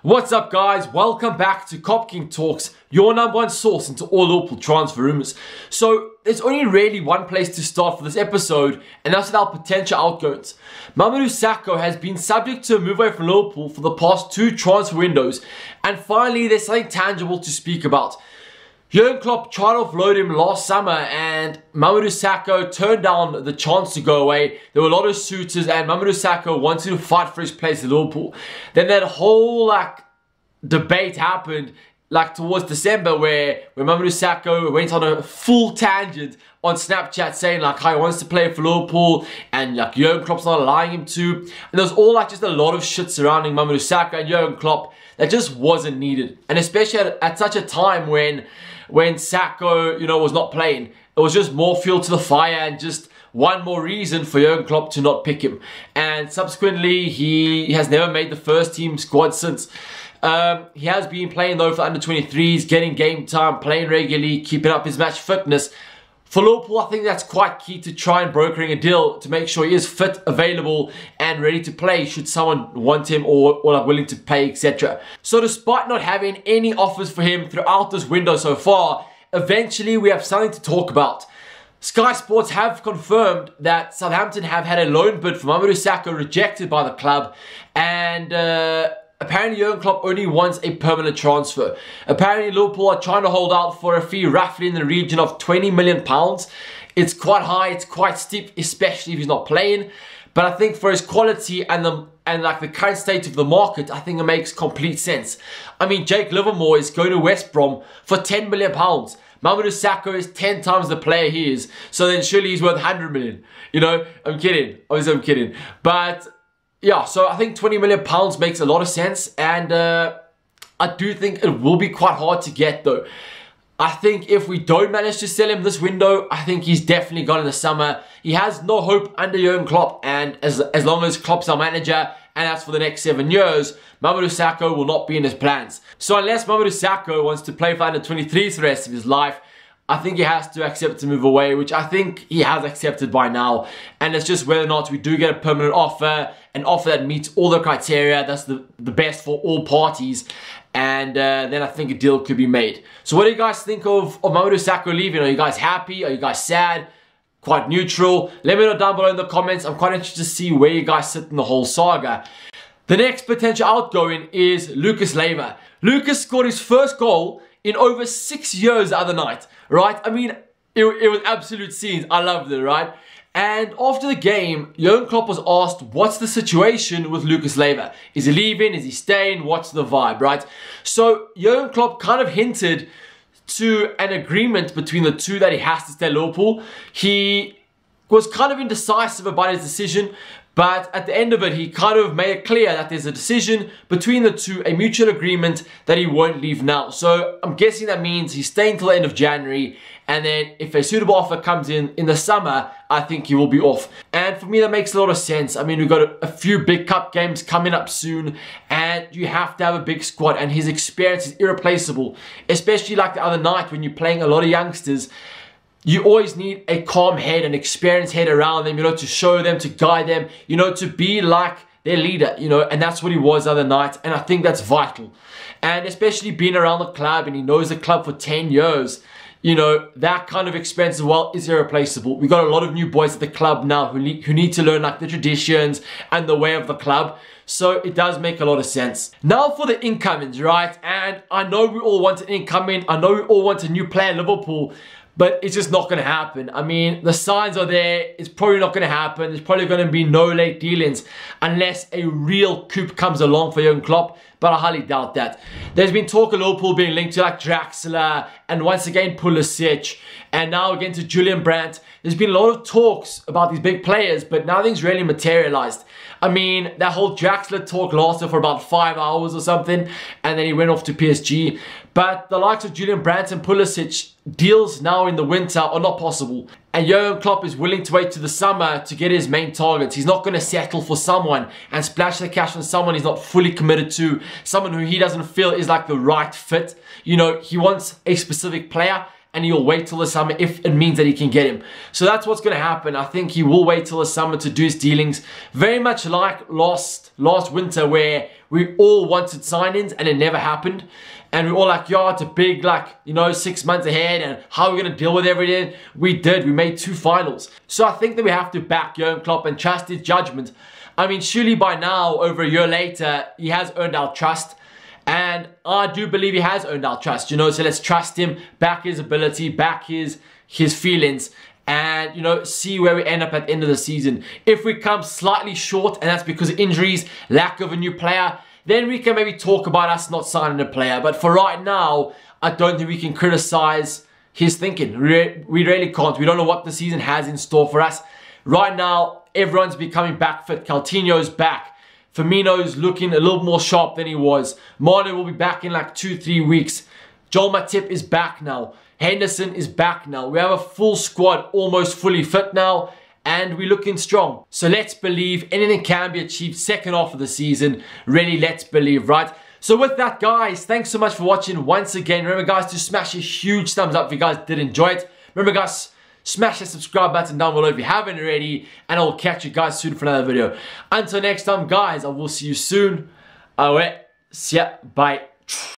What's up, guys? Welcome back to Cop King Talks, your #1 source into all Liverpool transfer rumours. So there's only really one place to start for this episode, and that's with our potential outgoings. Mamadou Sakho has been subject to a move away from Liverpool for the past 2 transfer windows, and finally there's something tangible to speak about. Jurgen Klopp tried to offload him last summer, and Mamadou Sakho turned down the chance to go away. There were a lot of suitors, and Mamadou Sakho wanted to fight for his place at Liverpool. Then that whole debate happened towards December, where Mamadou Sakho went on a full tangent on Snapchat saying how he wants to play for Liverpool, and Jurgen Klopp's not allowing him to. And there was all just a lot of shit surrounding Mamadou Sakho and Jurgen Klopp that just wasn't needed, and especially at such a time when Sakho, was not playing. It was just more fuel to the fire and just one more reason for Jurgen Klopp to not pick him. And subsequently, he has never made the first team squad since. He has been playing though for under 23s, getting game time, playing regularly, keeping up his match fitness. For Liverpool, I think that's quite key to try and brokering a deal to make sure he is fit, available, and ready to play should someone want him or willing to pay, etc. So despite not having any offers for him throughout this window so far, eventually we have something to talk about. Sky Sports have confirmed that Southampton have had a loan bid for Mamadou Sakho rejected by the club, and apparently Jurgen Klopp only wants a permanent transfer. Apparently Liverpool are trying to hold out for a fee roughly in the region of £20 million. It's quite high, it's quite steep, especially if he's not playing. But I think for his quality and the current state of the market, I think it makes complete sense. I mean, Jake Livermore is going to West Brom for £10 million. Mamadou Sakho is 10 times the player he is. So then surely he's worth 100 million. I'm kidding. Obviously I'm kidding. But yeah, so I think £20 million makes a lot of sense, and I do think it will be quite hard to get though. I think if we don't manage to sell him this window, I think he's definitely gone in the summer. He has no hope under Jurgen Klopp, and as long as Klopp's our manager, and that's for the next 7 years, Mamadou Sakho will not be in his plans. So unless Mamadou Sakho wants to play for under 23s for the rest of his life, I think he has to accept to move away, which I think he has accepted by now. And it's just whether or not we do get a permanent offer, an offer that meets all the criteria, that's the best for all parties. And then I think a deal could be made. So what do you guys think of Mamadou Sakho leaving? Are you guys happy? Are you guys sad? Quite neutral? Let me know down below in the comments. I'm quite interested to see where you guys sit in the whole saga. The next potential outgoing is Lucas Leiva. Lucas scored his first goal in over 6 years the other night, right? I mean, it was absolute scenes. I loved it, right? And after the game, Jurgen Klopp was asked, what's the situation with Lucas Leiva? Is he leaving? Is he staying? What's the vibe, right? So Jurgen Klopp kind of hinted to an agreement between the two that he has to stay at Liverpool. He was kind of indecisive about his decision, but at the end of it, he kind of made it clear that there's a decision between the two, a mutual agreement that he won't leave now. So I'm guessing that means he's staying till the end of January, and then if a suitable offer comes in the summer, I think he will be off. And for me, that makes a lot of sense. I mean, we've got a few big cup games coming up soon, and you have to have a big squad, and his experience is irreplaceable, especially like the other night when you're playing a lot of youngsters. You always need a calm head, an experienced head around them, to show them, to guide them, to be like their leader, and that's what he was the other night, and I think that's vital. And especially being around the club, and he knows the club for 10 years, that kind of experience as well is irreplaceable. We've got a lot of new boys at the club now who need to learn the traditions and the way of the club. So it does make a lot of sense. Now for the incomings, right? And I know we all want an incoming. I know we all want a new player in Liverpool, but it's just not going to happen. I mean, the signs are there. It's probably not going to happen. There's probably going to be no late dealings unless a real coup comes along for Jurgen Klopp, but I highly doubt that. There's been talk of Liverpool being linked to Draxler and once again Pulisic, and now again to Julian Brandt. There's been a lot of talks about these big players, but nothing's really materialized. I mean, that whole Draxler talk lasted for about 5 hours or something, and then he went off to PSG. But the likes of Julian Brandt and Pulisic, deals now in the winter are not possible. And Jurgen Klopp is willing to wait to the summer to get his main targets. He's not going to settle for someone and splash the cash on someone he's not fully committed to, someone who he doesn't feel is the right fit. He wants a specific player, and he'll wait till the summer if it means that he can get him. So that's what's going to happen. I think he will wait till the summer to do his dealings. Very much like last winter, where we all wanted signings and it never happened. And we were all like, yeah, it's a big, 6 months ahead, and how are we going to deal with everything? We did. We made 2 finals. So I think that we have to back Jurgen Klopp and trust his judgment. I mean, surely by now, over a year later, he has earned our trust. And I do believe he has earned our trust, so let's trust him, back his ability, back his feelings, and, see where we end up at the end of the season. If we come slightly short, and that's because of injuries, lack of a new player, then we can maybe talk about us not signing a player. But for right now, I don't think we can criticize his thinking. We really can't. We don't know what the season has in store for us. Right now, everyone's becoming back fit. Coutinho's back. Firmino's looking a little more sharp than he was. Mane will be back in 2-3 weeks. Joel Matip is back now. Henderson is back now. We have a full squad, almost fully fit now, and we're looking strong. So let's believe anything can be achieved second half of the season. Really, let's believe, right? So with that, guys, thanks so much for watching once again. Remember, guys, to smash a huge thumbs up if you guys did enjoy it. Remember, guys, smash the subscribe button down below if you haven't already, and I will catch you guys soon for another video. Until next time, guys, I will see you soon. See ya. Bye.